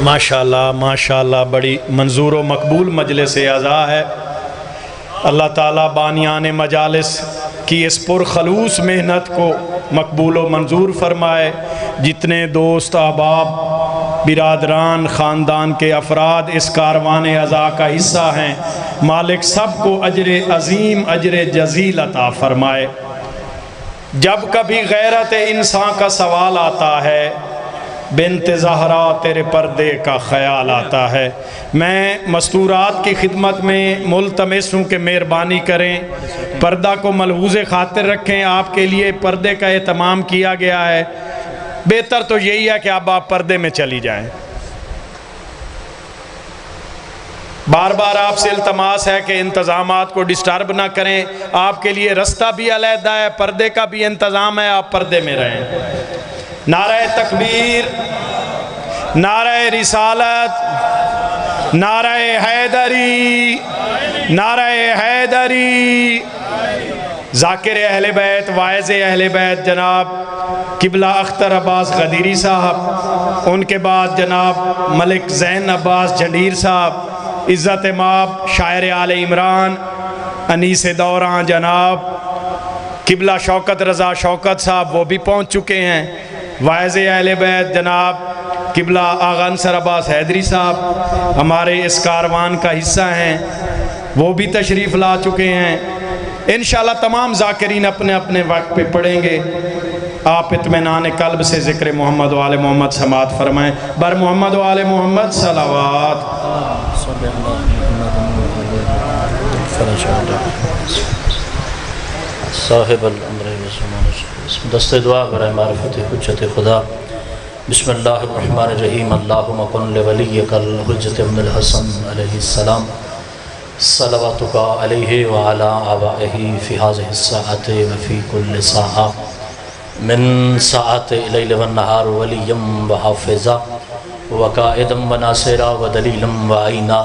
ماشاءاللہ بڑی منظور و مقبول مجلس اعزا ہے۔ اللہ تعالیٰ بانیان مجالس کی اس پرخلوص محنت کو مقبول و منظور فرمائے۔ جتنے دوست احباب برادران خاندان کے افراد اس کاروان اعزا کا حصہ ہیں، مالک سب کو اجر عظیم اجر جزیل عطا فرمائے۔ جب کبھی غیرت انسان کا سوال آتا ہے، بنت زہرا تیرے پردے کا خیال آتا ہے۔ میں مستورات کی خدمت میں ملتمس ہوں کہ مہربانی کریں، پردہ کو ملحوظ خاطر رکھیں۔ آپ کے لیے پردے کا اہتمام کیا گیا ہے، بہتر تو یہی ہے کہ اب آپ پردے میں چلی جائیں۔ بار بار آپ سے التماس ہے کہ انتظامات کو ڈسٹرب نہ کریں۔ آپ کے لیے رستہ بھی علیحدہ ہے، پردے کا بھی انتظام ہے، آپ پردے میں رہیں۔ نعرہ تکبیر، نعرہ رسالت، نعرہ حیدری، نعرہ حیدری۔ ذاکر اہل بیت، واعظ اہل بیت جناب قبلہ اختر عباس غدیری صاحب، ان کے بعد جناب ملک زین عباس جھنڈیر صاحب، عزت ماب شاعر آل عمران انیس دوران جناب قبلہ شوکت رضا شوکت صاحب، وہ بھی پہنچ چکے ہیں۔ واعظ اہل بیت جناب قبلہ آغا انصر عباس حیدری صاحب ہمارے اس کاروان کا حصہ ہیں، وہ بھی تشریف لا چکے ہیں۔ انشاءاللہ تمام ذاکرین اپنے اپنے وقت پہ پڑھیں گے۔ آپ اطمینان قلب سے ذکر محمد و آل محمد سماعت فرمائیں۔ بر محمد و آل محمد صلوات۔ صاحب الامر دست دعا برائے معرفت حجت خدا۔ بسم اللہ الرحمن الرحیم۔ اللہم کن لولیک الحجت ابن الحسن علیہ السلام صلواتک علیہ وعلا آبائہ فی ہذہ الساعۃ وفی کل ساعہ من ساعت اللیل والنہار ولیم وحافظا وقائدم وناصرا ودلیلم وعینا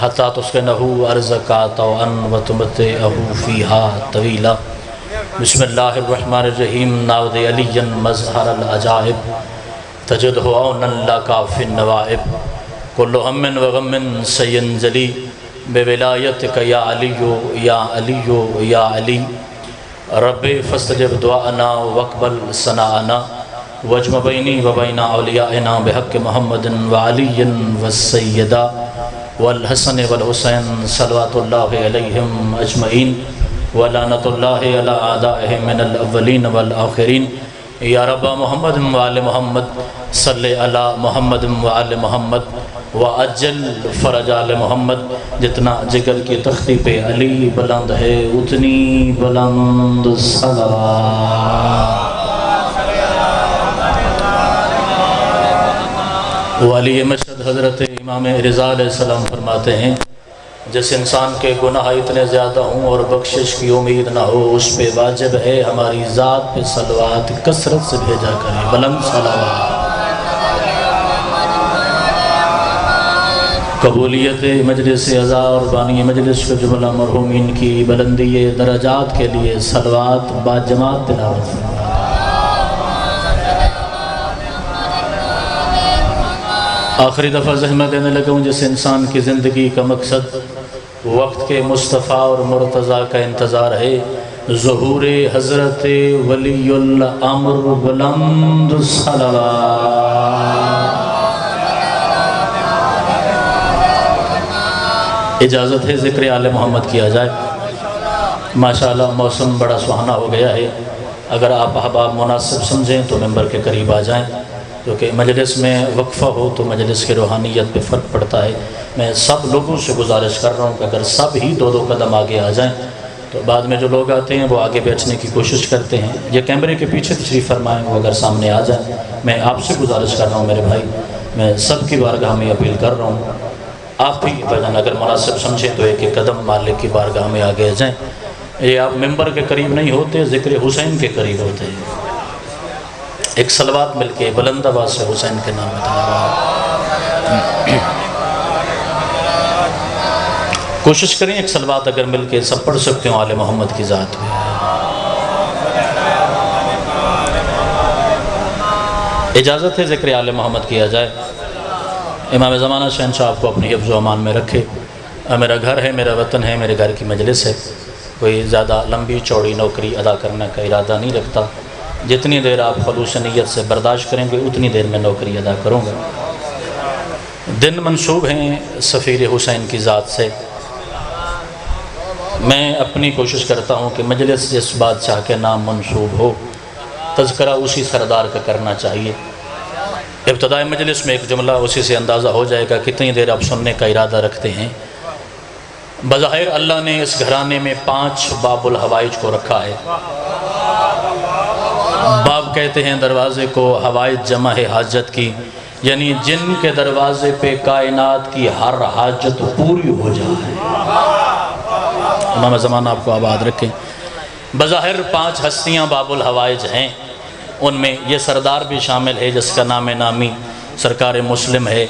حتی تسکنہو ارزقا طوعا وتمتعہ فیہا طویلا۔ بسم اللہ الرحمن الرحیم۔ ناود علی مظہر العجائب تجدہ عونا لکا فی النوائب کل ہم وغم سینزلی بولایتک یا علی یا علی یا علی رب فاستجب دعانا واقبل ثناءنا واجمع بینی و بین اولیائنا بحق محمد وعلی والسیدہ والحسن والحسین صلوات اللہ علیہم اجمعین ولعنت اللہ علی اعدائہم من الاولین والآخرین۔ یا رب محمد وآل محمد صلی علی محمد وآل محمد وعجل فرج آل محمد۔ جتنا جگر کی تختی پہ علی بلند ہے اتنی بلند صلوات۔ ولی مشہد حضرت امام رضا علیہ السلام فرماتے ہیں، جس انسان کے گناہ اتنے زیادہ ہوں اور بخشش کی امید نہ ہو، اس پہ واجب ہے ہماری ذات پہ صلوات کثرت سے بھیجا کریں۔ بلند صلوات۔ قبولیت مجلس اعزا اور بانی مجلس کے جملہ مرحومین کی بلندی درجات کے لیے صلوات باجماعت تلاوت فرمائیں۔ آخری دفعہ زحمت دینے لگا ہوں، جس انسان کی زندگی کا مقصد وقت کے مصطفیٰ اور مرتضیٰ کا انتظار ہے، ظہور حضرت ولی الامر بلند صلوات۔ اجازت ہے ذکر آل محمد کیا جائے۔ ماشاءاللہ موسم بڑا سہانا ہو گیا ہے، اگر آپ احباب مناسب سمجھیں تو ممبر کے قریب آ جائیں، کیونکہ مجلس میں وقفہ ہو تو مجلس کی روحانیت پہ فرق پڑتا ہے۔ میں سب لوگوں سے گزارش کر رہا ہوں کہ اگر سب ہی دو دو قدم آگے آ جائیں تو بعد میں جو لوگ آتے ہیں وہ آگے بیٹھنے کی کوشش کرتے ہیں۔ یہ کیمرے کے پیچھے تشریف فرمائیں، وہ اگر سامنے آ جائیں۔ میں آپ سے گزارش کر رہا ہوں میرے بھائی، میں سب کی بارگاہ میں اپیل کر رہا ہوں، آپ بھی بجن اگر مناسب سمجھیں تو ایک ایک قدم مالک کی بارگاہ میں آگے آ جائیں۔ یہ آپ ممبر کے قریب نہیں ہوتے، ذکر حسین کے قریب ہوتے ہیں۔ ایک صلوات مل کے بلند آواز سے حسین کے نام میں کوشش کریں، ایک صلوات اگر مل کے سب پڑھ سکتے ہوں آل محمد کی ذات میں۔ اجازت ہے ذکر آل محمد کیا جائے۔ امام زمانہ شہنشاہ آپ کو اپنی حفظ و امان میں رکھے۔ میرا گھر ہے، میرا وطن ہے، میرے گھر کی مجلس ہے، کوئی زیادہ لمبی چوڑی نوکری ادا کرنے کا ارادہ نہیں رکھتا، جتنی دیر آپ خلوص نیت سے برداشت کریں گے اتنی دیر میں نوکری ادا کروں گا۔ دن منسوب ہیں سفیر حسین کی ذات سے۔ میں اپنی کوشش کرتا ہوں کہ مجلس جس بادشاہ کے نام منسوب ہو تذکرہ اسی سردار کا کرنا چاہیے۔ ابتدائی مجلس میں ایک جملہ اسی سے اندازہ ہو جائے گا کتنی دیر آپ سننے کا ارادہ رکھتے ہیں۔ بظاہر اللہ نے اس گھرانے میں 5 باب الحوائج کو رکھا ہے۔ باب کہتے ہیں دروازے کو، حوائج جمع ہے حاجت کی، یعنی جن کے دروازے پہ کائنات کی ہر حاجت پوری ہو جائے۔ امام زمانہ آپ کو آباد رکھیں۔ بظاہر 5 ہستیاں باب الحوائج ہیں، ان میں یہ سردار بھی شامل ہے جس کا نام نامی سرکار مسلم ہے،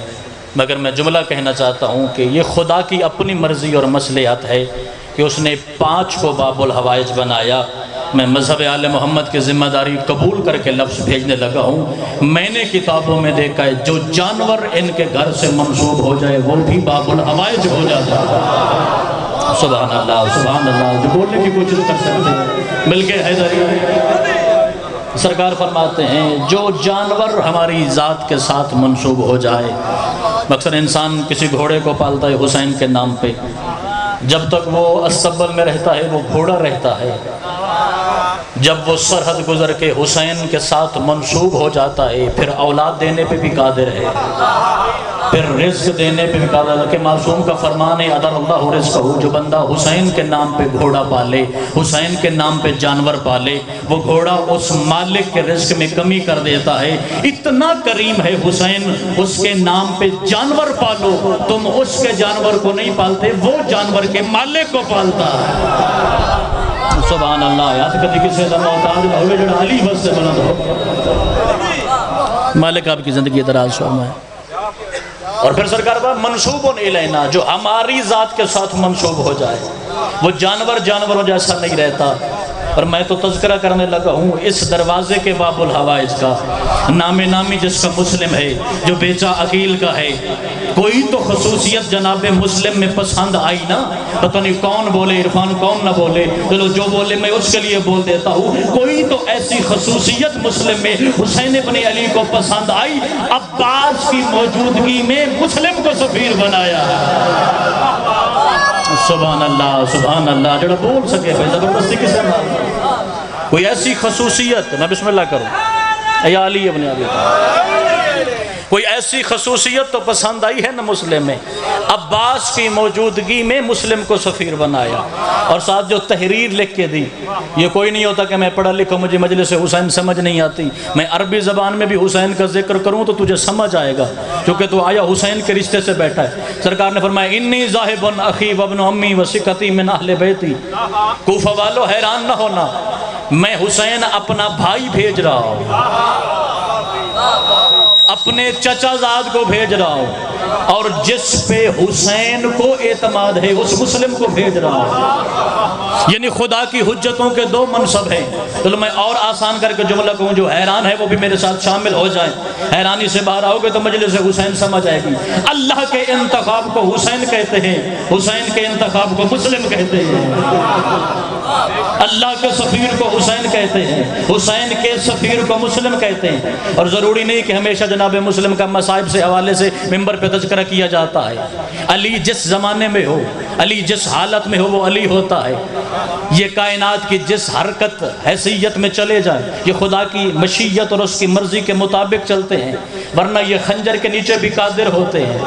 مگر میں جملہ کہنا چاہتا ہوں کہ یہ خدا کی اپنی مرضی اور مصلحت ہے کہ اس نے 5 کو باب الحوائج بنایا۔ میں مذہب آل محمد کی ذمہ داری قبول کر کے لفظ بھیجنے لگا ہوں۔ میں نے کتابوں میں دیکھا ہے جو جانور ان کے گھر سے منسوب ہو جائے وہ بھی باب الحوائج ہو جاتا ہے۔ سبحان اللہ، سبحان اللہ، جو بولنے کی کوشش کر سکتے ہیں مل کے حیدری۔ سرکار فرماتے ہیں جو جانور ہماری ذات کے ساتھ منسوب ہو جائے، اکثر انسان کسی گھوڑے کو پالتا ہے حسین کے نام پہ، جب تک وہ استبل میں رہتا ہے وہ گھوڑا رہتا ہے، جب وہ سرحد گزر کے حسین کے ساتھ منسوب ہو جاتا ہے پھر اولاد دینے پہ بھی قادر ہے، پھر رزق دینے پہ بھی قادر ہے کہ معصوم کا فرمان ہے ادر اللہ رزقہ، جو بندہ حسین کے نام پہ گھوڑا پالے، حسین کے نام پہ جانور پالے، وہ گھوڑا اس مالک کے رزق میں کمی کر دیتا ہے۔ اتنا کریم ہے حسین، اس کے نام پہ جانور پالو، تم اس کے جانور کو نہیں پالتے، وہ جانور کے مالک کو پالتا ہے۔ سبحان اللہ، یاد کدی کسی کا محتاج ہوئے جڑا علی بس سے بلند ہو، مالک آپ کی زندگی دراز فرمائے۔ اور پھر سرکار بات منصوبٌ الینا، جو ہماری ذات کے ساتھ منصوب ہو جائے، وہ جانوروں جیسا نہیں رہتا۔ اور میں تو تذکرہ کرنے لگا ہوں اس دروازے کے باب الحوائج کا، نام نامی جس کا مسلم ہے، جو بیچا عقیل کا ہے۔ کوئی تو خصوصیت جناب مسلم میں پسند آئی نا، پتہ نہیں کون بولے، عرفان کون نہ بولے، چلو جو بولے میں اس کے لیے بول دیتا ہوں۔ کوئی تو ایسی خصوصیت مسلم میں حسین ابن علی کو پسند آئی، عباس کی موجودگی میں مسلم کو سفیر بنایا۔ سبحان اللہ، سبحان اللہ، جڑا بول سکے بھائی زبردستی کسے مار، کوئی ایسی خصوصیت، میں بسم اللہ کروں، یا علی ابن ابی طالب، کوئی ایسی خصوصیت تو پسند آئی ہے نا مسلم میں، عباس کی موجودگی میں مسلم کو سفیر بنایا۔ اور ساتھ جو تحریر لکھ کے دی، یہ کوئی نہیں ہوتا کہ میں پڑھا لکھا مجھے مجلس حسین سمجھ نہیں آتی، میں عربی زبان میں بھی حسین کا ذکر کروں تو تجھے سمجھ آئے گا، کیونکہ تو آیا حسین کے رشتے سے بیٹھا ہے۔ سرکار نے فرمایا انی ذاہب اخی وابن امی وثقتی من اہل بیتی، کوفہ والو حیران نہ ہونا، میں حسین اپنا بھائی بھیج رہا ہوں، اپنے چچا زاد کو بھیج رہا ہوں، اور جس پہ حسین کو اعتماد ہے اس مسلم کو بھیج رہا ہوں۔ یعنی خدا کی حجتوں کے 2 منصب ہیں۔ چلو میں اور آسان کر کے جملہ کہوں، جو حیران ہے وہ بھی میرے ساتھ شامل ہو جائیں، حیرانی سے باہر آؤ گے تو مجلس حسین سمجھ آئے گی۔ اللہ کے انتخاب کو حسین کہتے ہیں، حسین کے انتخاب کو مسلم کہتے ہیں۔ اللہ کے سفیر کو حسین کہتے ہیں، حسین کے سفیر کو مسلم کہتے ہیں۔ اور ضروری نہیں کہ ہمیشہ جناب مسلم کا مصائب سے حوالے سے ممبر پہ تذکرہ کیا جاتا ہے۔ علی جس زمانے میں ہو، علی جس حالت میں ہو وہ علی ہوتا ہے۔ یہ کائنات کی جس حرکت حیثیت میں چلے جائیں یہ خدا کی مشیت اور اس کی مرضی کے مطابق چلتے ہیں، ورنہ یہ خنجر کے نیچے بھی قادر ہوتے ہیں،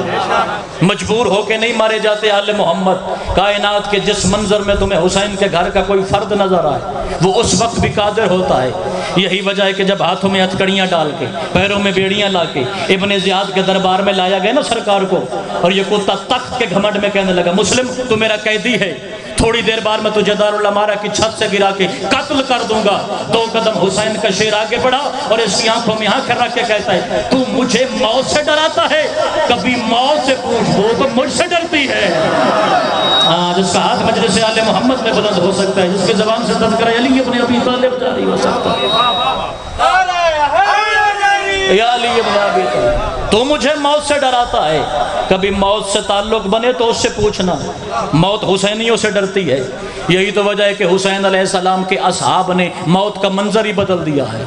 مجبور ہو کے نہیں مارے جاتے۔ آل محمد کائنات کے جس منظر میں تمہیں حسین کے گھر کا کوئی فرد نظر آئے وہ اس وقت بھی قادر ہوتا ہے۔ یہی وجہ ہے کہ جب ہاتھوں میں ہتھکڑیاں ڈال کے پیروں میں بیڑیاں لا کے ابن زیاد کے دربار میں لایا گیا نا سرکار کو، اور یہ کتا تخت کے گھمنڈ میں کہنے لگا مسلم تو میرا قیدی ہے، تھوڑی دیر بعد میں تجھے دارالامارہ کی چھت سے گرا کے قتل کر دوں گا۔ 2 قدم حسین کا شیر آگے بڑھا اور اس کی آنکھوں میں آنکھ رکھ کے کہتا ہے تو مجھے موت سے ڈراتا ہے، کبھی موت سے پوچھ، وہ تو مجھ سے ڈرتی ہے۔ جس کا ہاتھ مجلس آل محمد میں بلند ہو سکتا ہے، جس کی زبان سے تذکرہ علی ابن ابی طالب جاری ہو سکتا ہے، یا علی ابن ابی طالب۔ تو مجھے موت سے ڈراتا ہے، کبھی موت سے تعلق بنے تو اس سے پوچھنا، موت حسینیوں سے ڈرتی ہے۔ یہی تو وجہ ہے کہ حسین علیہ السلام کے اصحاب نے موت کا منظر ہی بدل دیا ہے،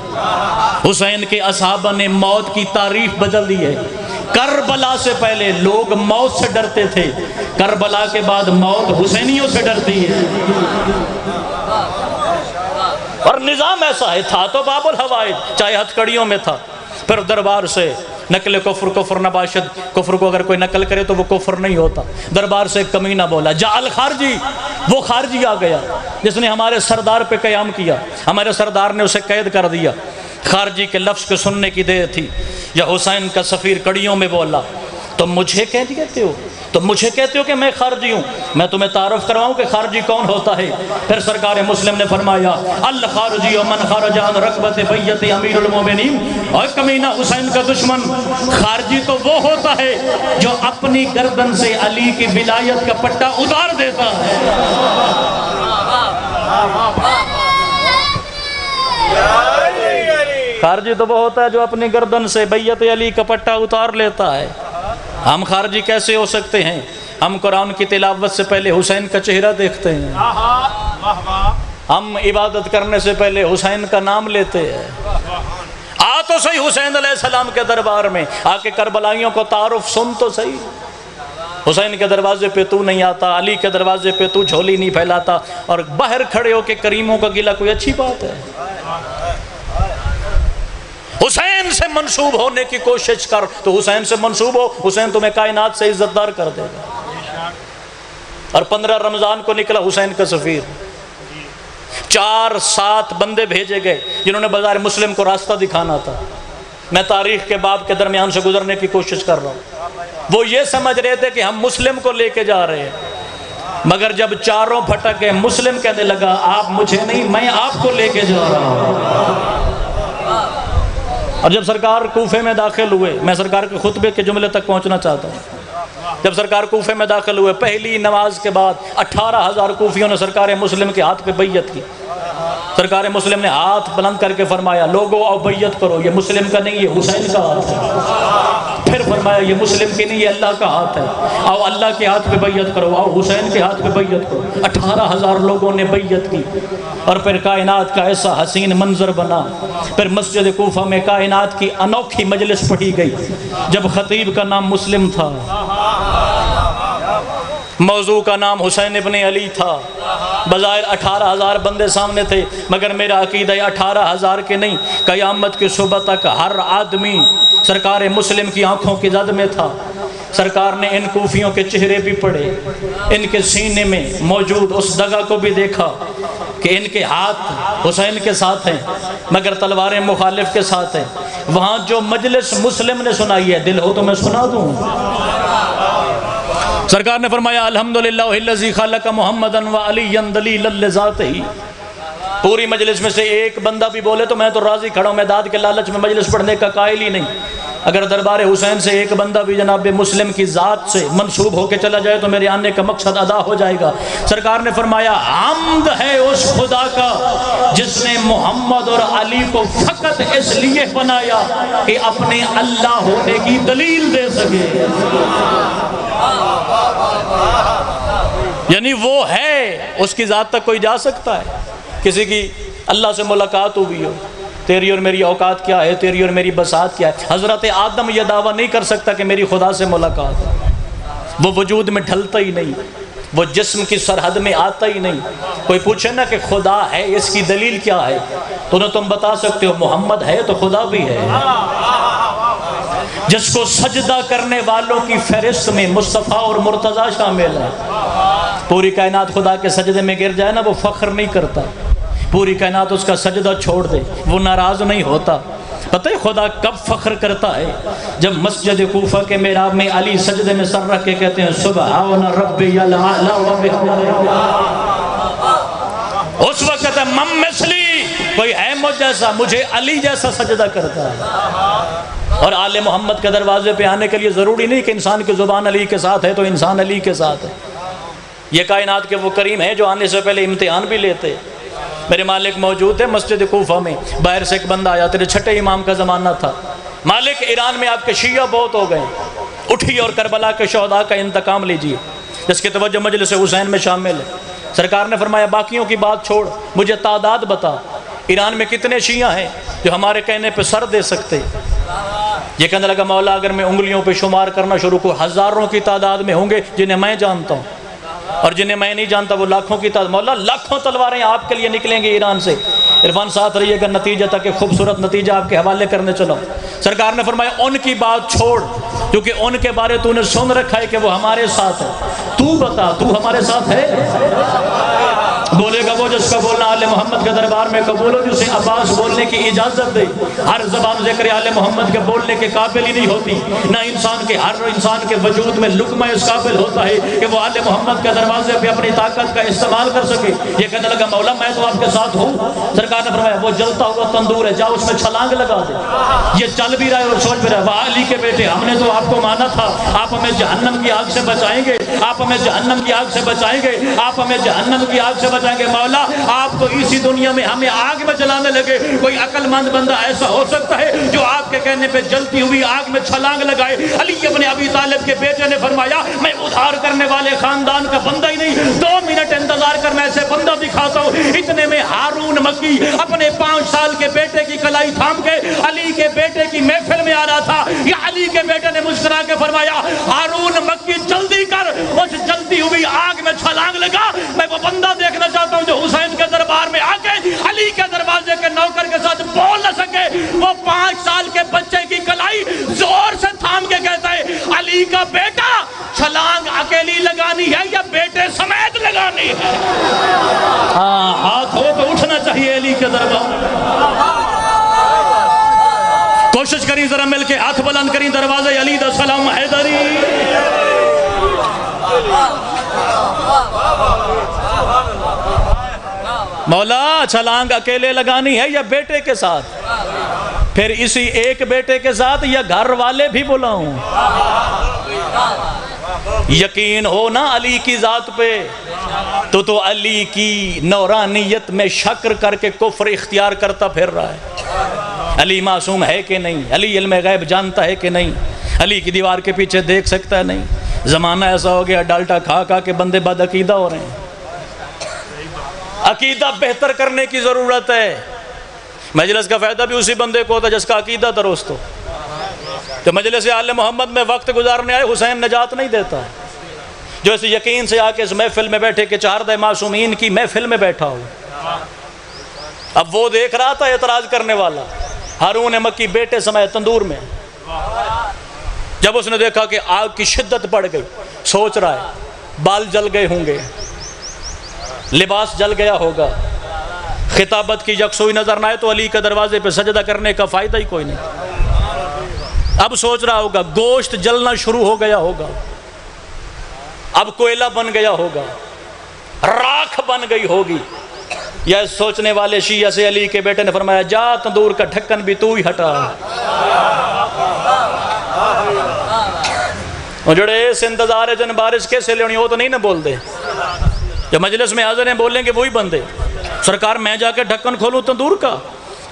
حسین کے اصحاب نے موت کی تعریف بدل دی ہے۔ کربلا سے پہلے لوگ موت سے ڈرتے تھے، کربلا کے بعد موت حسینیوں سے ڈرتی ہے۔ اور نظام ایسا ہے، تھا تو باب الحوائج، چاہے ہتھ کڑیوں میں تھا، پھر دربار سے نقل کفر، کفر نباشد، کفر کو اگر کوئی نقل کرے تو وہ کفر نہیں ہوتا۔ دربار سے ایک کمینہ بولا جا الخارجی، وہ خارجی آ گیا جس نے ہمارے سردار پہ قیام کیا، ہمارے سردار نے اسے قید کر دیا۔ خارجی کے لفظ کے سننے کی دیر تھی، یا حسین کا سفیر کڑیوں میں بولا تم مجھے کہہ کہتے ہو، تم مجھے کہتے ہو کہ میں خارجی ہوں، میں تمہیں تعارف کرواؤں کہ خارجی کون ہوتا ہے۔ پھر سرکار مسلم نے فرمایا الخارجی من خرج عن رکبت بیت امیر المومنین، اور کمینہ حسین کا دشمن، خارجی تو وہ ہوتا ہے جو اپنی گردن سے علی کی ولایت کا پٹا اتار دیتا ہے۔ خارجی تو وہ ہوتا ہے جو اپنی گردن سے بیعت علی کا پٹا اتار لیتا ہے۔ ہم خارجی کیسے ہو سکتے ہیں؟ ہم قرآن کی تلاوت سے پہلے حسین کا چہرہ دیکھتے ہیں، ہم عبادت کرنے سے پہلے حسین کا نام لیتے ہیں۔ آ تو صحیح حسین علیہ السلام کے دربار میں، آ کے کربلائیوں کو تعارف سن تو صحیح۔ حسین کے دروازے پہ تو نہیں آتا، علی کے دروازے پہ تو جھولی نہیں پھیلاتا، اور باہر کھڑے ہو کے کریموں کا گلہ کوئی اچھی بات ہے؟ حسین سے منسوب ہونے کی کوشش کر تو حسین سے منسوب ہو، حسین تمہیں کائنات سے عزت دار کر دے گا۔ اور 15 رمضان کو نکلا حسین کا سفیر، 4-7 بندے بھیجے گئے جنہوں نے بازار مسلم کو راستہ دکھانا تھا۔ میں تاریخ کے باب کے درمیان سے گزرنے کی کوشش کر رہا ہوں۔ وہ یہ سمجھ رہے تھے کہ ہم مسلم کو لے کے جا رہے ہیں، مگر جب چاروں پھٹک گئے، مسلم کہنے لگا آپ مجھے نہیں، میں آپ کو لے کے جا رہا ہوں۔ اور جب سرکار کوفے میں داخل ہوئے، میں سرکار کے خطبے کے جملے تک پہنچنا چاہتا ہوں۔ جب سرکار کوفے میں داخل ہوئے، پہلی نماز کے بعد 18,000 کوفیوں نے سرکار مسلم کے ہاتھ پہ بیعت کی۔ سرکار مسلم نے ہاتھ بلند کر کے فرمایا لوگو آؤ بیعت کرو، یہ مسلم کا نہیں، یہ حسین کا ہاتھ ہے۔ پھر فرمایا یہ مسلم کی نہیں، یہ اللہ کا ہاتھ ہے، آؤ اللہ کے ہاتھ پہ بیعت کرو، آؤ حسین کے ہاتھ پہ بیعت کرو۔ 18,000 لوگوں نے بیعت کی، اور پھر کائنات کا ایسا حسین منظر بنا۔ پھر مسجد کوفہ میں کائنات کی انوکھی مجلس پڑھی گئی، جب خطیب کا نام مسلم تھا، موضوع کا نام حسین ابن علی تھا۔ بظاہر 18,000 بندے سامنے تھے، مگر میرا عقیدہ 18,000 کے نہیں، قیامت کی صبح تک ہر آدمی سرکار مسلم کی آنکھوں کی زد میں تھا۔ سرکار نے ان کوفیوں کے چہرے بھی پڑھے، ان کے سینے میں موجود اس دغا کو بھی دیکھا کہ ان کے ہاتھ حسین کے ساتھ ہیں مگر تلواریں مخالف کے ساتھ ہیں۔ وہاں جو مجلس مسلم نے سنائی ہے، دل ہو تو میں سنا دوں۔ سرکار نے فرمایا الحمدللہ الذی خلق محمدا وعلیا دلیلا لذاتہ۔ پوری مجلس میں سے ایک بندہ بھی بولے تو میں تو راضی کھڑا ہوں، میں داد کے لالچ میں مجلس پڑھنے کا قائل ہی نہیں۔ اگر دربار حسین سے ایک بندہ بھی جناب مسلم کی ذات سے منسوب ہو کے چلا جائے تو میرے آنے کا مقصد ادا ہو جائے گا۔ سرکار نے فرمایا حمد ہے اس خدا کا جس نے محمد اور علی کو فقط اس لیے بنایا کہ اپنے اللہ ہونے کی دلیل دے سکے۔ یعنی وہ ہے، اس کی ذات تک کوئی جا سکتا ہے؟ کسی کی اللہ سے ملاقات ہوئی ہو، تیری اور میری اوقات کیا ہے، تیری اور میری بساط کیا ہے؟ حضرت آدم یہ دعویٰ نہیں کر سکتا کہ میری خدا سے ملاقات ہے، وہ وجود میں ڈھلتا ہی نہیں، وہ جسم کی سرحد میں آتا ہی نہیں۔ کوئی پوچھے نا کہ خدا ہے، اس کی دلیل کیا ہے، تو انہیں تم بتا سکتے ہو محمد ہے تو خدا بھی ہے۔ جس کو سجدہ کرنے والوں کی فہرست میں مصطفیٰ اور مرتضیٰ شامل ہے۔ پوری کائنات خدا کے سجدے میں گر جائے نا، وہ فخر نہیں کرتا، پوری کائنات اس کا سجدہ چھوڑ دے وہ ناراض نہیں ہوتا۔ پتہ ہے خدا کب فخر کرتا ہے؟ جب مسجد کوفہ کے محراب میں علی سجدے میں سر رکھ کے کہتے ہیں سبحان ربی الاعلی و بحمدہ، اس وقت من مثلی، کوئی ہے مجھ جیسا، مجھے علی جیسا سجدہ کرتا ہے۔ اور آل محمد کے دروازے پہ آنے کے لیے ضروری نہیں کہ انسان کی زبان علی کے ساتھ ہے تو انسان علی کے ساتھ ہے۔ یہ کائنات کے وہ کریم ہیں جو آنے سے پہلے امتحان بھی لیتے۔ میرے مالک موجود ہے مسجد کوفہ میں، باہر سے ایک بندہ آیا، تیرے چھٹے امام کا زمانہ تھا، مالک ایران میں آپ کے شیعہ بہت ہو گئے، اٹھیے اور کربلا کے شہداء کا انتقام لیجیے، جس کی توجہ مجلس حسین میں شامل ہے۔ سرکار نے فرمایا باقیوں کی بات چھوڑ، مجھے تعداد بتا، ایران میں کتنے شیعہ ہیں جو ہمارے کہنے پہ سر دے سکتے؟ یہ کہنے لگا مولا اگر میں انگلیوں پہ شمار کرنا شروع کو ہزاروں کی تعداد میں ہوں گے جنہیں میں جانتا ہوں، اور جنہیں میں نہیں جانتا وہ لاکھوں کی تعداد۔ مولا لاکھوں تلواریں آپ کے لیے نکلیں گے ایران سے۔ عرفان ساتھ رہیے گا، نتیجہ تک ایک خوبصورت نتیجہ آپ کے حوالے کرنے چلا۔ سرکار نے فرمایا ان کی بات چھوڑ، کیونکہ ان کے بارے تو نے سن رکھا ہے کہ وہ ہمارے ساتھ ہے، تو بتا تو ہمارے ساتھ ہے؟ بولے گا وہ جس کا بولنا آل محمد کے دربار میں قبول ہو، جسے عباس بولنے کی اجازت دے۔ ہر زبان ذکر آل محمد کے بولنے کے قابل ہی نہیں ہوتی، نہ ہر انسان کے وجود میں لقمہ اس قابل ہوتا ہے کہ وہ آل محمد کے دروازے پہ اپنی طاقت کا استعمال کر سکے۔ یہ کہنے لگا مولا میں تو آپ کے ساتھ ہوں۔ سرکار نے فرمایا وہ جلتا ہوا تندور ہے، جاؤ اس میں چھلانگ لگا دے۔ یہ چل بھی رہا ہے اور سوچ بھی رہا ہے، وہ علی کے بیٹے ہم نے تو آپ کو مانا تھا، آپ ہمیں جہنم کی آگ سے بچائیں گے، آپ ہمیں جہنم کی آگ سے بچائیں گے، آپ ہمیں جہنم کی آگ سے بچائیں گے۔ مولا آپ تو اسی دنیا میں ہمیں آگ میں جلانے لگے، کوئی عقل مند بندہ ایسا ہو سکتا ہے جو آپ کے کہنے پہ جلتی ہوئی آگ میں چھلانگ لگائے؟ علی ابن ابی طالب کے بیٹے نے فرمایا میں ادھار کرنے والے خاندان کا بندہ ہی نہیں، 2 منٹ انتظار کر میں ایسے بندہ دکھاتا ہوں۔ اتنے میں ہارون مکی اپنے 5 سال کے بیٹے کی کلائی تھام کے علی کے بیٹے کی محفل میں آ رہا تھا۔ یہ علی کے بیٹے نے مسکرا کے فرمایا ہارون مکی جلدی کر، اس جلتی ہوئی آگ میں چھلانگ لگا، میں وہ بندہ دیکھنا چاہتا ہوں جو حسین کے دربار میں آ کے علی کے دروازے کے نوکر کے ساتھ بول نہ سکے۔ وہ 5 سال کے بچے کی کلائی زور سے تھام کے کہتا ہے علی کا بیٹا چھلانگ اکیلی لگانی ہے یا بیٹے سمیت لگانی ہے؟ ہاں ہاتھ ہو تو اٹھنا چاہیے علی کے دربار۔ کوشش کریں ذرا مل کے ہاتھ بلند کریں، دروازے علی دا سلام حیدری۔ مولا چھلانگ اکیلے لگانی ہے یا بیٹے کے ساتھ؟ پھر اسی ایک بیٹے کے ساتھ یا گھر والے بھی بلاؤں؟ یقین ہو نا علی کی ذات پہ تو علی کی نورانیت میں شکر کر کے کفر اختیار کرتا پھر رہا ہے۔ علی معصوم ہے کہ نہیں؟ علی علم غیب جانتا ہے کہ نہیں؟ علی کی دیوار کے پیچھے دیکھ سکتا ہے نہیں؟ زمانہ ایسا ہو گیا ڈالٹا کھا کھا کے بندے بد عقیدہ ہو رہے ہیں۔ عقیدہ بہتر کرنے کی ضرورت ہے۔ مجلس کا فائدہ بھی اسی بندے کو ہوتا ہے جس کا عقیدہ درست ہو۔ جو مجلس آل محمد میں وقت گزارنے آئے حسین نجات نہیں دیتا، جو اس یقین سے آ کے اس محفل میں بیٹھے کہ 4 معصومین کی محفل میں بیٹھا ہو۔ اب وہ دیکھ رہا تھا اعتراض کرنے والا ہارون مکی بیٹے سمیت تندور میں، جب اس نے دیکھا کہ آگ کی شدت بڑھ گئی، سوچ رہا ہے بال جل گئے ہوں گے، لباس جل گیا ہوگا، خطابت کی یکسوئی نظر نہ آئے تو علی کے دروازے پہ سجدہ کرنے کا فائدہ ہی کوئی نہیں۔ اب سوچ رہا ہوگا گوشت جلنا شروع ہو گیا ہوگا، اب کوئلہ بن گیا ہوگا، راکھ بن گئی ہوگی۔ یا سوچنے والے شیعہ سے علی کے بیٹے نے فرمایا جا تندور کا ڈھکن بھی تو ہی ہٹا۔ اور جڑے اس انتظار جن بارش کیسے لینی ہو تو نہیں نہ بول دے، جو مجلس میں حاضر ہیں بولیں گے وہی بندے۔ سرکار میں جا کے ڈھکن کھولوں تندور کا،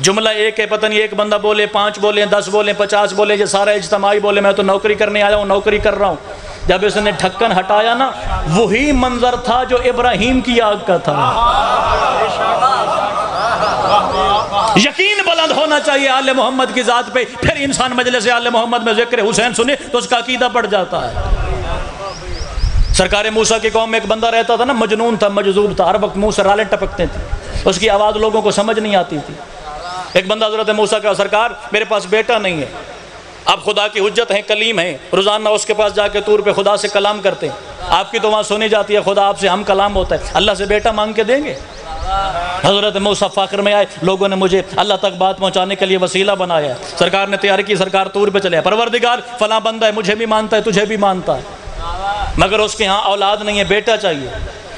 جملہ ایک ہے، پتہ نہیں ایک بندہ بولے 5 بولے 10 بولے 50 بولے، یہ سارا اجتماعی بولے میں تو نوکری کرنے آیا ہوں، نوکری کر رہا ہوں۔ جب اس نے ڈھکن ہٹایا نا وہی منظر تھا جو ابراہیم کی آگ کا تھا۔ یقین بلند ہونا چاہیے آل محمد کی ذات پہ، پھر انسان مجلس آل محمد میں ذکر حسین سنے تو اس کا عقیدہ بڑھ جاتا ہے۔ سرکار موسیٰ کی قوم میں ایک بندہ رہتا تھا نا، مجنون تھا، مجذوب تھا، ہر وقت منہ سے رالیں ٹپکتے تھے، اس کی آواز لوگوں کو سمجھ نہیں آتی تھی۔ ایک بندہ حضرت موسیٰ کا سرکار میرے پاس بیٹا نہیں ہے، آپ خدا کی حجت ہیں، کلیم ہیں، روزانہ اس کے پاس جا کے طور پہ خدا سے کلام کرتے ہیں، آپ کی تو وہاں سنی جاتی ہے، خدا آپ سے ہم کلام ہوتا ہے، اللہ سے بیٹا مانگ کے دیں گے؟ حضرت موسیٰ فاخر میں آئے، لوگوں نے مجھے اللہ تک بات پہنچانے کے لیے وسیلہ بنایا ہے، سرکار نے تیاری کی، سرکار طور پہ چلے، پروردگار فلاں بندہ ہے، مجھے بھی مانتا ہے تجھے بھی مانتا ہے، مگر اس کے ہاں اولاد نہیں ہے، بیٹا چاہیے۔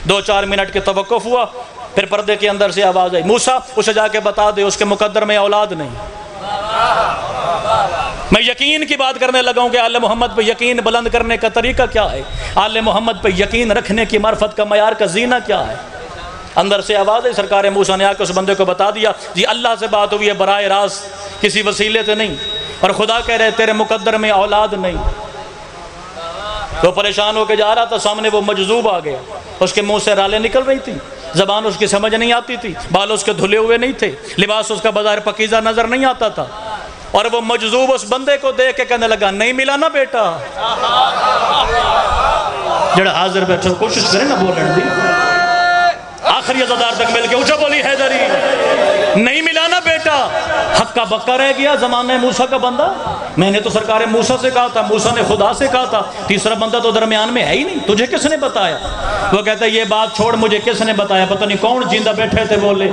2-4 منٹ کے توقف ہوا، پھر پردے کے اندر سے آواز آئی، موسیٰ اسے جا کے بتا دے اس کے مقدر میں اولاد نہیں۔ میں یقین کی بات کرنے لگا ہوں کہ آل محمد پہ یقین بلند کرنے کا طریقہ کیا ہے، آل محمد پہ یقین رکھنے کی معرفت کا معیار کا زینہ کیا ہے۔ اندر سے آواز ہے، سرکار موسیٰ نے آ کے اس بندے کو بتا دیا، جی اللہ سے بات ہوئی ہے براہ راست، کسی وسیلے سے نہیں، اور خدا کہہ رہے تیرے مقدر میں اولاد نہیں. تو پریشان ہو کے جا رہا تھا, سامنے وہ مجذوب آ گیا, اس کے منہ سے رالیں نکل رہی تھی, زبان اس کی سمجھ نہیں آتی تھی, بال اس کے دھلے ہوئے نہیں تھے, لباس اس کا بظاہر پکیزہ نظر نہیں آتا تھا, اور وہ مجذوب اس بندے کو دیکھ کے کہنے لگا نہیں ملا نا بیٹا. جڑا حاضر بیٹھا کوشش کرے نا بولن دی, آخری عزادار تک مل کے اونچا بولی حیدری, نہیں ملا نا بیٹا. ہکا بکا رہ گیا زمانہ موسیٰ کا بندہ. میں نے تو سرکار موسیٰ سے کہا تھا, موسیٰ نے خدا سے کہا تھا, تیسرا بندہ تو درمیان میں ہے ہی نہیں, تجھے کس نے بتایا؟ وہ کہتا ہے یہ بات چھوڑ, مجھے کس نے بتایا, پتہ نہیں کون جیندہ بیٹھے تھے, بولے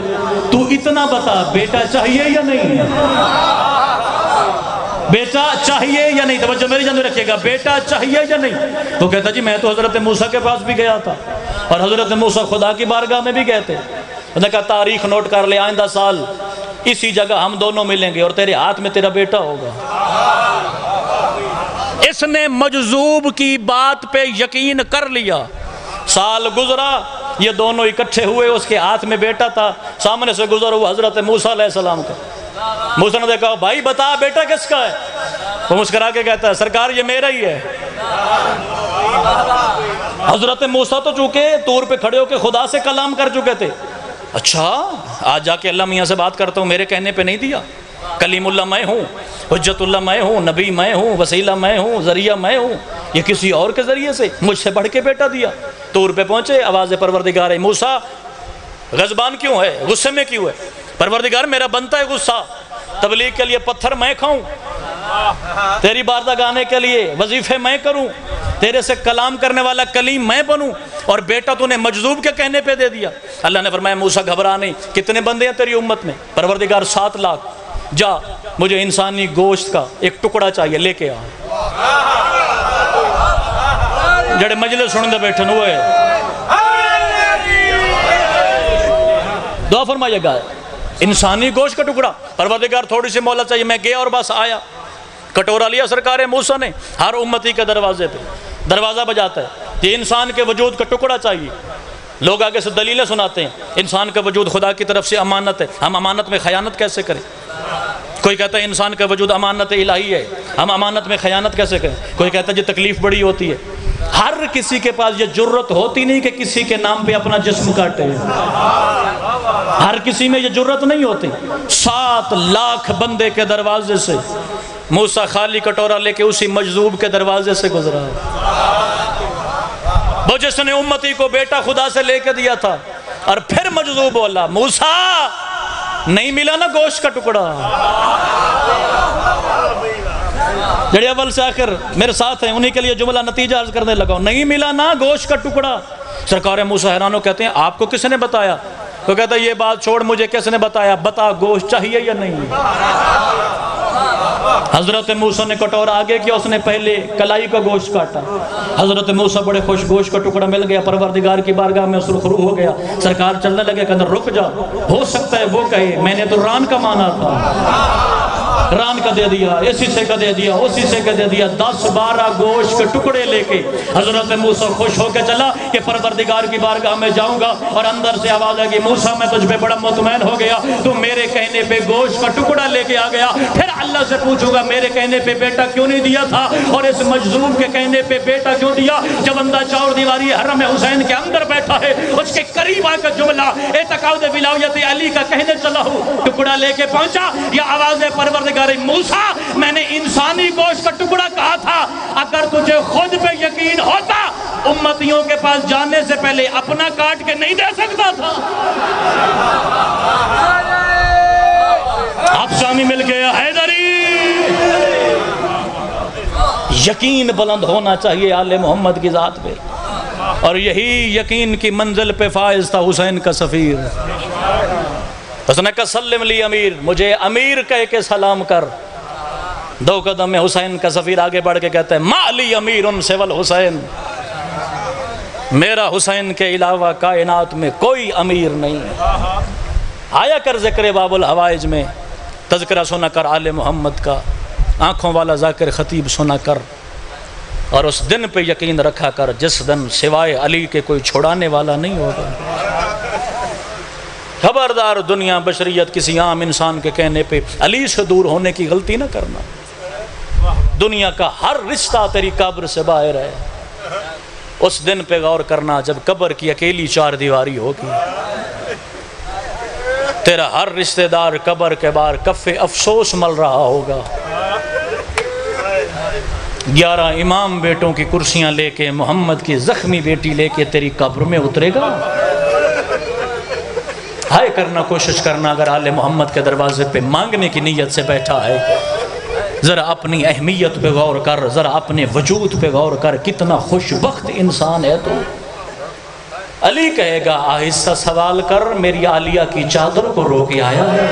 تو اتنا بتا بیٹا چاہیے یا نہیں, بیٹا چاہیے یا نہیں, توجہ میری جان میں رکھیے گا, بیٹا چاہیے یا نہیں. وہ کہتا جی میں تو حضرت موسیٰ کے پاس بھی گیا تھا, اور حضرت موسیٰ خدا کی بارگاہ میں بھی گئے تھے. انہوں نے کہا تاریخ نوٹ کر لے, آئندہ سال اسی جگہ ہم دونوں ملیں گے اور تیرے ہاتھ میں تیرا بیٹا ہوگا. اس نے مجذوب کی بات پہ یقین کر لیا. سال گزرا, یہ دونوں اکٹھے ہوئے, اس کے ہاتھ میں بیٹا تھا, سامنے سے گزر ہوا حضرت موسیٰ علیہ السلام کا. موسیٰ نے کہا بھائی بتا بیٹا کس کا ہے؟ وہ مسکرا کے کہتا ہے سرکار یہ میرا ہی ہے. حضرت موسیٰ تو چونکہ طور پہ کھڑے ہو کے خدا سے کلام کر چکے تھے. اچھا آج جا کے اللہ میاں سے بات کرتا ہوں, میرے کہنے پہ نہیں دیا, کلیم اللہ میں ہوں, حجت اللہ میں ہوں, نبی میں ہوں, وسیلہ میں ہوں, ذریعہ میں ہوں, یہ کسی اور کے ذریعے سے مجھ سے بڑھ کے بیٹا دیا. طور پہ پہنچے, آواز پروردگار ہے, موسیٰ غضبان کیوں ہے, غصے میں کیوں ہے؟ پروردگار میرا بنتا ہے غصہ, تبلیغ کے لیے پتھر میں کھاؤں, تیری بارگاہ گانے کے لیے وظیفے میں کروں, تیرے سے کلام کرنے والا کلیم میں بنوں, اور بیٹا تو نے مجذوب کے کہنے پہ دے دیا. اللہ نے فرمایا موسیٰ گھبرا نہیں, کتنے بندے ہیں تیری امت میں؟ پروردگار 7 لاکھ. جا مجھے انسانی گوشت کا ایک ٹکڑا چاہیے, لے کے آ. جڑے مجلس سننے بیٹھن ہوئے دعا فرمائیے گا, انسانی گوشت کا ٹکڑا. پروردگار تھوڑی سی مہلت چاہیے. میں گیا اور بس آیا, کٹورا لیا سرکار موسیٰ نے, ہر امتی کے دروازے پہ دروازہ بجاتا ہے, یہ انسان کے وجود کا ٹکڑا چاہیے. لوگ آگے سے دلیلیں سناتے ہیں, انسان کا وجود خدا کی طرف سے امانت ہے, ہم امانت میں خیانت کیسے کریں؟ کوئی کہتا ہے انسان کا وجود امانت الہی ہے, ہم امانت میں خیانت کیسے کریں؟ کوئی کہتا ہے یہ تکلیف بڑی ہوتی ہے. ہر کسی کے پاس یہ جرت ہوتی نہیں کہ کسی کے نام پہ اپنا جسم کاٹے, ہر کسی میں یہ جرت نہیں ہوتی. 7 لاکھ بندے کے دروازے سے موسیٰ خالی کٹورا لے کے اسی مجذوب کے دروازے سے گزرا. وہ جس نے امتی کو بیٹا خدا سے لے کے دیا تھا, اور پھر مجذوب بولا موسیٰ نہیں ملا نا گوشت کا ٹکڑا. جڑے اول سے آخر میرے ساتھ ہیں انہی کے لیے جملہ نتیجہ عرض کرنے لگا, نہیں ملا نا گوشت کا ٹکڑا. سرکار موسیٰ حیرانوں کہتے ہیں آپ کو کس نے بتایا؟ تو کہتا ہے یہ بات چھوڑ, مجھے کس نے بتایا, بتا گوشت چاہیے یا نہیں. حضرت موسیٰ نے کٹورا آگے کیا, اس نے پہلے کلائی کا گوشت کاٹا. حضرت موسیٰ بڑے خوش, گوشت کا ٹکڑا مل گیا, پروردگار کی بارگاہ میں سرخرو ہو گیا. سرکار چلنے لگے, کہ رک جا, ہو سکتا ہے وہ کہے میں نے تو ران کا مانا تھا, ران کا دے دیا, اسی سے کا دے دیا, اسی سے کا دے دیا. 10-12 گوشت کے ٹکڑے لے کے حضرت موسیٰ خوش ہو کے چلا کہ پروردگار کی بارگاہ میں جاؤں گا. اور اندر سے آواز ہے کہ موسیٰ میں تجھ پہ بڑا مطمئن ہو گیا, تو میرے کہنے پہ گوشت کا ٹکڑا لے کے آ گیا. پھر اللہ سے پوچھوں گا میرے کہنے پہ بیٹا کیوں نہیں دیا تھا, اور اس مجذوب کے کہنے پہ بیٹا کیوں دیا؟ جب بندہ چور دیواری حرم حسین کے اندر بیٹھا ہے, اس کے قریب آ کر جملہ اعتقاد ولایت علی کا کہنے چلا ہوں, ٹکڑا لے کے پہنچا, یا آواز ہے پروردگار موسیٰ میں نے انسانی گوشت کا ٹکڑا کہا تھا, اگر تجھے خود پہ یقین ہوتا امتیوں کے پاس جانے سے پہلے اپنا کاٹ کے نہیں دے سکتا تھا. آپ شامی مل گیا حیدری. یقین بلند ہونا چاہیے آل محمد کی ذات پہ, اور یہی یقین کی منزل پہ فائز تھا حسین کا سفیر. اس نے کہا سلم لی امیر, مجھے امیر کہہ کے سلام کر. 2 قدم میں حسین کا سفیر آگے بڑھ کے کہتا ہے ما لی امیر سوال حسین, میرا حسین کے علاوہ کائنات میں کوئی امیر نہیں. آیا کر ذکر باب الحوائج میں, تذکرہ سنا کر آل محمد کا, آنکھوں والا ذاکر خطیب سنا کر, اور اس دن پہ یقین رکھا کر جس دن سوائے علی کے کوئی چھڑانے والا نہیں ہوگا. خبردار دنیا بشریت کسی عام انسان کے کہنے پہ علی سے دور ہونے کی غلطی نہ کرنا. دنیا کا ہر رشتہ تیری قبر سے باہر ہے۔ اس دن پہ غور کرنا جب قبر کی اکیلی چار دیواری ہوگی، تیرا ہر رشتہ دار قبر کے باہر کف افسوس مل رہا ہوگا۔ 11 امام بیٹوں کی کرسیاں لے کے محمد کی زخمی بیٹی لے کے تیری قبر میں اترے گا۔ ہائے کرنا، کوشش کرنا، اگر آل محمد کے دروازے پہ مانگنے کی نیت سے بیٹھا ہے، ذرا اپنی اہمیت پہ غور کر، ذرا اپنے وجود پہ غور کر، کتنا خوش بخت انسان ہے تو۔ علی کہے گا آہستہ سوال کر، میری عالیہ کی چادر کو رو کے آیا ہے۔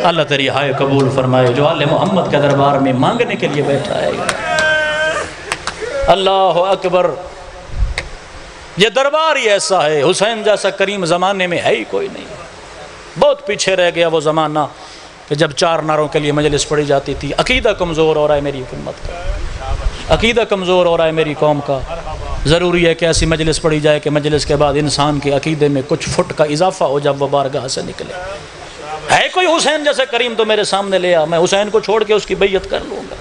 اللہ تیری ہائے قبول فرمائے جو آل محمد کے دربار میں مانگنے کے لیے بیٹھا ہے۔ اللہ اکبر، یہ دربار ہی ایسا ہے، حسین جیسا کریم زمانے میں ہے ہی کوئی نہیں۔ بہت پیچھے رہ گیا وہ زمانہ کہ جب 4 نعروں کے لیے مجلس پڑھی جاتی تھی۔ عقیدہ کمزور ہو رہا ہے میری امت کا، عقیدہ کمزور ہو رہا ہے میری قوم کا۔ ضروری ہے کہ ایسی مجلس پڑھی جائے کہ مجلس کے بعد انسان کے عقیدے میں کچھ فٹ کا اضافہ ہو جب وہ بارگاہ سے نکلے۔ ہے کوئی حسین جیسے کریم تو میرے سامنے لے آ، میں حسین کو چھوڑ کے اس کی بیعت کر لوں گا۔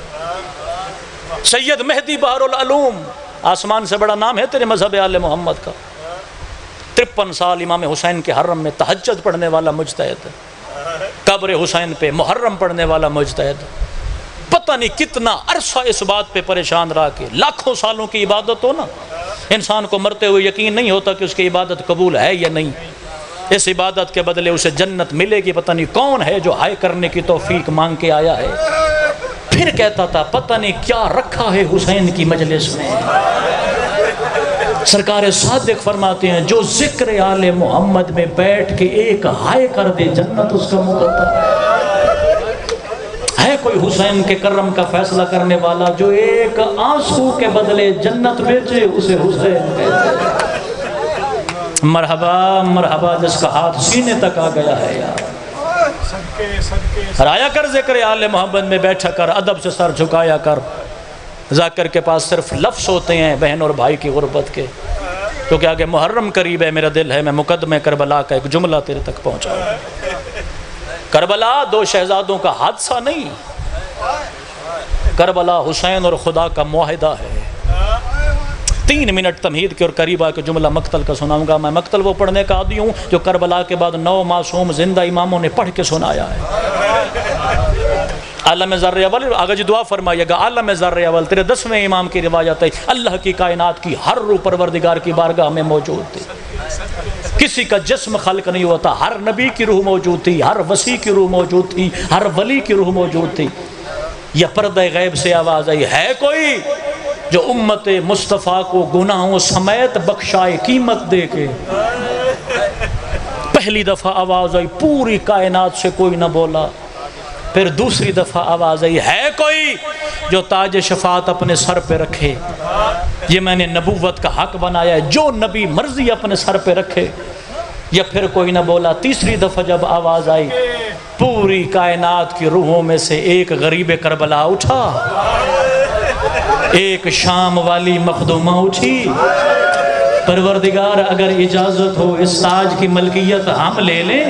سید مہدی بحر العلوم، آسمان سے بڑا نام ہے تیرے مذہب آل محمد کا۔ 53 سال امام حسین کے حرم میں تہجد پڑھنے والا مجتہد، قبر حسین پہ محرم پڑھنے والا مجتہد، پتہ نہیں کتنا عرصہ اس بات پہ پریشان رہا کہ لاکھوں سالوں کی عبادت ہو نا، انسان کو مرتے ہوئے یقین نہیں ہوتا کہ اس کی عبادت قبول ہے یا نہیں۔ اس عبادت کے بدلے اسے جنت ملے گی، پتہ نہیں کون ہے جو ہائے کرنے کی توفیق مانگ کے آیا ہے۔ پھر کہتا تھا پتہ نہیں کیا رکھا ہے حسین کی مجلس میں۔ سرکار صادق فرماتے ہیں جو ذکر آل محمد میں بیٹھ کے ایک ہائے کر دے جنت اس کا مقدر ہے۔ کوئی حسین کے کرم کا فیصلہ کرنے والا جو ایک آنسو کے بدلے جنت بیچے، اسے حسین کہتے ہیں۔ مرحبا مرحبا جس کا ہاتھ سینے تک آ گیا ہے یار۔ رایا کر ذکر آل محمد میں بیٹھا کر، ادب سے سر جھکایا کر۔ ذاکر کے پاس صرف لفظ ہوتے ہیں بہن اور بھائی کی غربت کے، کیونکہ آگے محرم قریب ہے، میرا دل ہے میں مقدمہ کربلا کا ایک جملہ تیرے تک پہنچاؤں۔ کربلا 2 شہزادوں کا حادثہ نہیں، کربلا حسین اور خدا کا معاہدہ ہے۔ 3 منٹ تمہید کے اور قریب آ کے جملہ مقتل کا سناؤں گا۔ میں مقتل وہ پڑھنے کا عادی ہوں جو کربلا کے بعد 9 معصوم زندہ اماموں نے پڑھ کے سنایا ہے۔ عالم ذر اول، آگا جی دعا فرمائیے گا، عالم ذر اول تیرے 10ویں امام کی روایت ہے، اللہ کی کائنات کی ہر روح پروردگار کی بارگاہ میں موجود تھی۔ کسی کا جسم خلق نہیں ہوتا، ہر نبی کی روح موجود تھی، ہر وسیع کی روح موجود تھی، ہر ولی کی روح موجود تھی۔ یہ پردہ غیب سے آواز آئی، ہے کوئی جو امت مصطفیٰ کو گناہوں سمیت بخشائے قیمت دے کے؟ پہلی دفعہ آواز آئی، پوری کائنات سے کوئی نہ بولا۔ پھر دوسری دفعہ آواز آئی، ہے کوئی جو تاج شفاعت اپنے سر پہ رکھے؟ یہ میں نے نبوت کا حق بنایا ہے، جو نبی مرضی اپنے سر پہ رکھے۔ یا پھر کوئی نہ بولا۔ تیسری دفعہ جب آواز آئی، پوری کائنات کی روحوں میں سے ایک غریب کربلا اٹھا، ایک شام والی مخدومہ اٹھی۔ پروردگار اگر اجازت ہو اس تاج کی ملکیت ہم لے لیں۔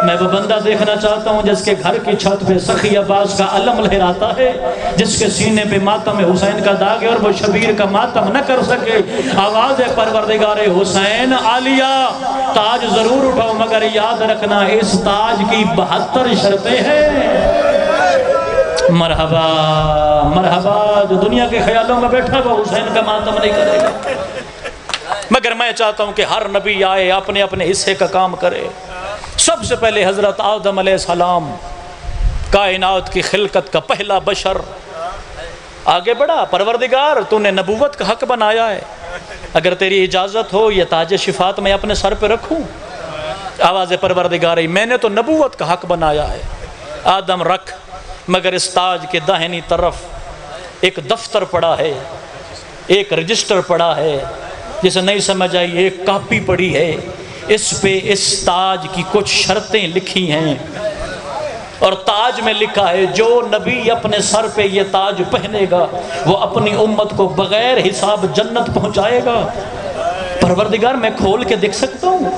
میں وہ بندہ دیکھنا چاہتا ہوں جس کے گھر کی چھت پہ سخی عباس کا علم لہراتا ہے، جس کے سینے پہ ماتم حسین کا داغ ہے اور وہ شبیر کا ماتم نہ کر سکے۔ آواز ہے پروردگار حسین، عالیہ تاج ضرور اٹھاؤ مگر یاد رکھنا اس تاج کی 72 شرطیں ہیں۔ مرحبا مرحبا جو دنیا کے خیالوں میں بیٹھا وہ حسین کا ماتم نہیں کرے گا، مگر میں چاہتا ہوں کہ ہر نبی آئے اپنے اپنے حصے کا کام کرے۔ سب سے پہلے حضرت آدم علیہ السلام، کائنات کی خلقت کا پہلا بشر، آگے بڑھا۔ پروردگار تو نے نبوت کا حق بنایا ہے، اگر تیری اجازت ہو یہ تاج شفاعت میں اپنے سر پہ رکھوں۔ آواز پروردگار ہے، میں نے تو نبوت کا حق بنایا ہے، آدم رکھ، مگر اس تاج کے داہنی طرف ایک دفتر پڑا ہے، ایک رجسٹر پڑا ہے، جسے نہیں سمجھ آئی ایک کاپی پڑی ہے، اس پہ اس تاج کی کچھ شرطیں لکھی ہیں، اور تاج میں لکھا ہے جو نبی اپنے سر پہ یہ تاج پہنے گا وہ اپنی امت کو بغیر حساب جنت پہنچائے گا۔ پروردگار میں کھول کے دیکھ سکتا ہوں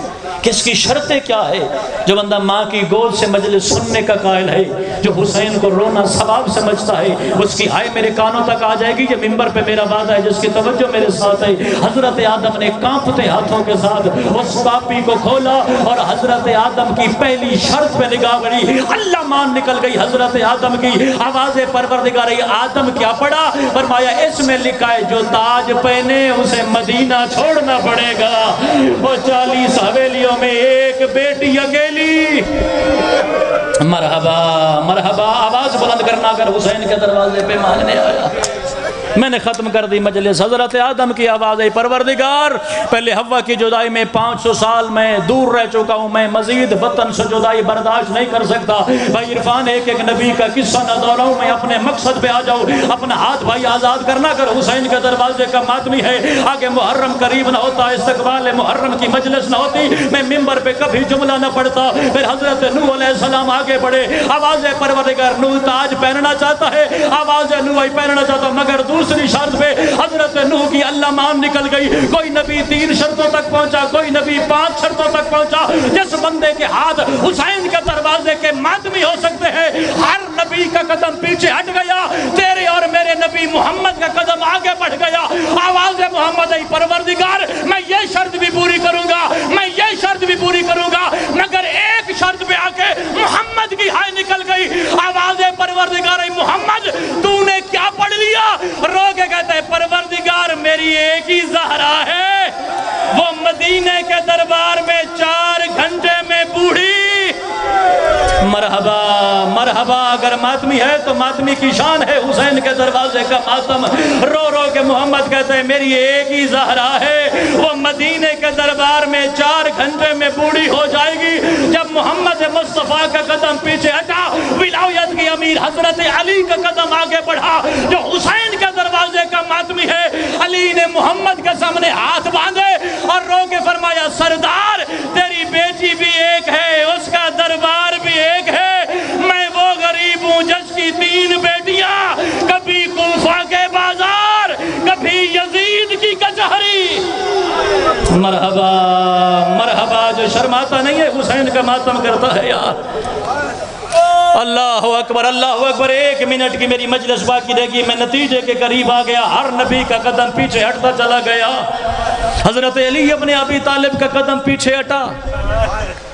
کس کی شرطیں کیا ہے؟ جو بندہ ماں کی گود سے مجلس سننے کا قائل ہے، جو حسین کو رونا ثواب سمجھتا ہے، اس کی ہائے میرے کانوں تک آ جائے گی، یہ ممبر پہ میرا وعدہ ہے جس کی توجہ میرے ساتھ ہے۔ حضرت آدم نے کانپتے ہاتھوں کے ساتھ اس کاپی کو کھولا اور حضرت آدم کی پہلی شرط پہ نگاہ گئی، اللہ مان نکل گئی حضرت آدم کی۔ آواز پروردگار آدم کیا پڑھا؟ فرمایا اس میں لکھا ہے جو تاج پہنے اسے مدینہ چھوڑنا پڑے گا، وہ 40 حویلیوں میں ایک بیٹی اکیلی۔ مرحبا مرحبا، آواز بلند کرنا اگر حسین کے دروازے پہ مانگنے آیا۔ میں نے ختم کر دی مجلس۔ حضرت آدم کی آواز ہے، پروردگار پہلے حوا کی جدائی میں 500 سال میں دور رہ چکا ہوں، میں مزید وطن سے جدائی برداشت نہیں کر سکتا۔ بھائی عرفان ایک ایک نبی کا قصہ نہ دہراؤں، میں اپنے مقصد پہ آ جاؤں۔ اپنا ہاتھ بھائی آزاد کرنا اگر حسین کے دروازے کا ماتمی ہے۔ آگے محرم قریب نہ ہوتا، استقبال محرم کی مجلس نہ ہوتی، میں ممبر پہ کبھی جملہ نہ پڑھتا۔ پھر حضرت نوح علیہ السلام آگے بڑھے، آواز پروردگار نوح تاج پہننا چاہتا ہے، آواز نوح پہننا چاہتا مگر دوسری شرط پہ حضرت نوح کی اللہ مان نکل گئی۔ کوئی نبی 3 شرطوں تک پہنچا، کوئی نبی 5 شرطوں تک پہنچا۔ جس بندے کے ہاتھ حسین کے دروازے کے ماتمی ہو سکتے ہیں، ہر نبی کا قدم پیچھے ہٹ گیا، تیرے اور میرے نبی محمد کا قدم آگے بڑھ گیا۔ آواز محمد ای پروردگار میں یہ شرط بھی پوری کروں گا، میں یہ شرط بھی پوری کروں گا، مگر ایک شرط پہ آ کے محمد کی ہائے نکل گئی۔ آواز پروردگار ای محمد تو نے کیا پڑھ لیا؟ رو کے کہتے ہیں پروردگار میری ایک ہی زہرا ہے، وہ مدینے کے دربار میں 4 گھنٹے میں بوڑھی۔ مرحبا مرحبا، اگر ماتمی ہے تو ماتمی کی شان ہے حسین کے دروازے کا ماتم۔ رو رو کے محمد کہتے ہیں میری ایک ہی زہرا ہے، وہ مدینے کے دربار میں 4 گھنٹے میں بوڑھی ہو جائے گی۔ جب محمد مصطفیٰ کا قدم پیچھے ہٹا، ولایت کی امیر حضرت علی کا قدم آگے بڑھا، جو حسین کے دروازے کا ماتمی ہے۔ علی نے محمد کے سامنے ہاتھ باندھے اور رو کے فرمایا سردار تیری بیٹی بھی ایک ہے، اس کا دربار بھی ایک ہے، میں وہ غریب ہوں جس کی 3 بیٹیاں، کبھی کوفہ کے بازار، کبھی یزید کی کچہری۔ مرحبا مرحبا، جو شرماتا نہیں ہے حسین کا ماتم کرتا ہے یار۔ اللہ اکبر اللہ اکبر۔ 1 منٹ کی میری مجلس باقی رہ گئی، میں نتیجے کے قریب آ گیا۔ ہر نبی کا قدم پیچھے ہٹتا چلا گیا۔ حضرت علی اپنے ابی طالب کا قدم پیچھے ہٹا۔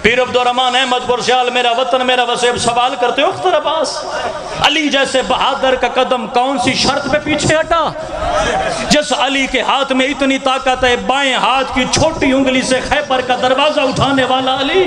پیر عبدالرحمن احمد پرسیال میرا وطن میرا وسیب سوال کرتے ہو اختر عباس، علی جیسے بہادر کا قدم کون سی شرط پہ پیچھے ہٹا؟ جس علی کے ہاتھ میں اتنی طاقت ہے، بائیں ہاتھ کی چھوٹی انگلی سے خیبر کا دروازہ اٹھانے والا علی،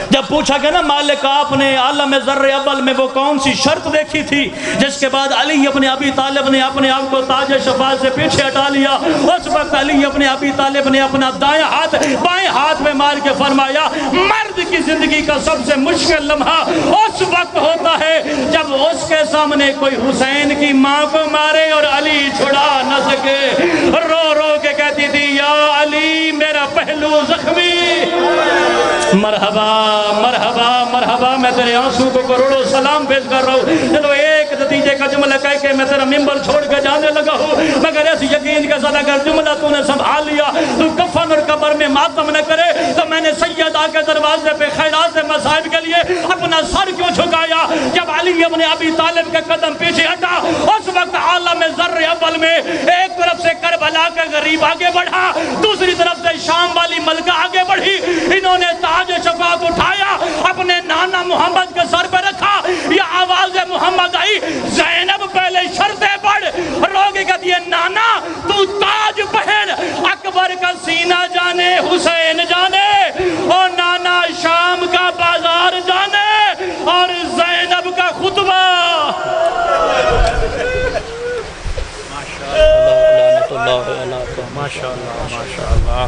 جب پوچھا گیا نا مالک آپ نے عالم ذر اول میں وہ کون سی شرط دیکھی تھی جس کے بعد علی اپنے ابی طالب نے اپنے آپ کو تاج شفاعت سے پیچھے ہٹا لیا؟ اس وقت علی اپنے ابی طالب نے اپنا دائیں ہاتھ بائیں ہاتھ میں مار کے فرمایا مرد کی زندگی کا سب سے مشکل لمحہ اس وقت ہوتا ہے جب اس کے سامنے کوئی حسین کی ماں کو مارے اور علی چھڑا نہ سکے۔ رو رو کے کہتی تھی یا علی میرا پہلو زخمی۔ مرحبا مرحبا مرحبا، میں تیرے آنسو کو کروڑوں سلام پیش کر رہا ہوں۔ چلو ایک نتیجے کا جملہ کہہ کے میں تیرا ممبر چھوڑ کے جانے لگا ہوں، مگر ایسی یقین کے ساتھ اگر جملہ تو نے سنبھال لیا تو کفن اور قبر میں ماتم نہ کرے تو میں نے سیدہ کے دروازے پہ خیرات مصائب کے لیے اپنا سر کیوں جھکایا؟ جب علی ابن ابی طالب کا قدم پیچھے ہٹا اس وقت عالم ذر اول میں ایک طرف سے کربلا کا غریب آگے بڑھا، دوسری طرف سے شام والی ملکہ آگے بڑھی، انہوں نے تاج شفاعت اٹھایا اپنے نانا محمد کے سر پہ رکھا۔ یہ آواز محمد آئی، زینب پہلے شرطیں پڑھ، روگی کہتی ہے نانا تو تاج پہن، اکبر کا سینہ جانے حسین جانے، اور نانا شام کا بازار جانے، اور زینب کا خطبہ۔ ماشاءاللہ ماشاءاللہ ماشاءاللہ۔